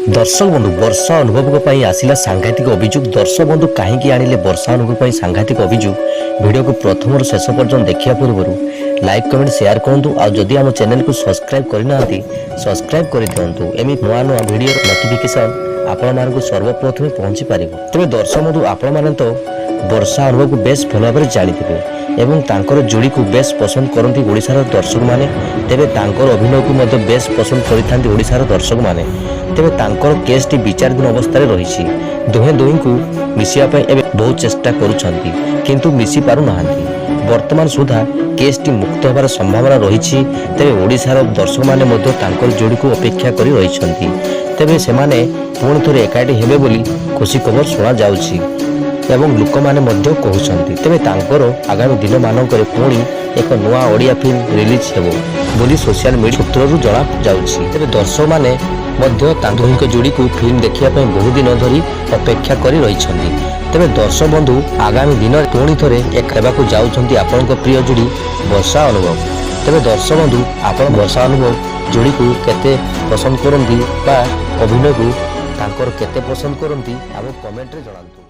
दर्शक बंधु वर्षा अनुभव आसिला सांघातिक अभियोग। दर्शक बंधु कहीं आनिले वर्षा अनुभव सांघातिक अभियोग। वीडियो को प्रथम शेष पर्यंत देखा पूर्व लाइक कमेंट शेयर करूँ। आदि आम चैनल को सब्सक्राइब करना सब्सक्राइब कर दिंतु। एमि नुआ नुआ वीडियो नोटिफिकेशन आपण मानक सर्वप्रथमे पहुंची पार। तेज दर्शक बंधु आपण मैंने तो वर्षा अनुभव को बेस भल भाव जानीथे एवं तांकर जोड़ी को बेस पसंद करती ओडिशार दर्शक माने। तेबे तांकर अभिनय को बेस पसंद करथांती ओडिशार दर्शक माने। तेबे तांकर केसटी विचाराधीन अवस्था रही। दुहे दुही को मिसिया बहुत चेष्टा करुछंती किंतु मिसी पारु नाहांती। वर्तमान सुधा केसटी मुक्त होबार संभावना रही। तेबे ओडिशार दर्शक माने मध्य तांकर जोड़ी को अपेक्षा करी रहिछंती। तेबे सेमाने पुणी थोड़े एकाठी हेबे बोली खुशी खबर सुना जाउछि एवं लोक माने मध्य कहउछंती। तेबे तांकर आगामी दिन मानकर पुणी एक नुआ ओडिया फिल्म रिलीज हेबो बोली सोशल मीडिया सूत्ररू जना जाउछि। तेबे दर्शक माने मध्य तांदुहिक जोड़ी को फिल्म देखिया पय बहु दिन धरी अपेक्षा करी रहिछंती। तेबे दर्शक बंधु आगामी दिन पुणी थोड़े एक हेबाकू जाउछंती आपनक प्रिय जोड़ी वर्षा अनुभव। तेबे दर्शक बंधु आपण वर्षा अनुभव जोड़ी को केते पसंद करंती बा अभिनय को तांकर केते पसंद करंती आम कमेंट रे जणांतु।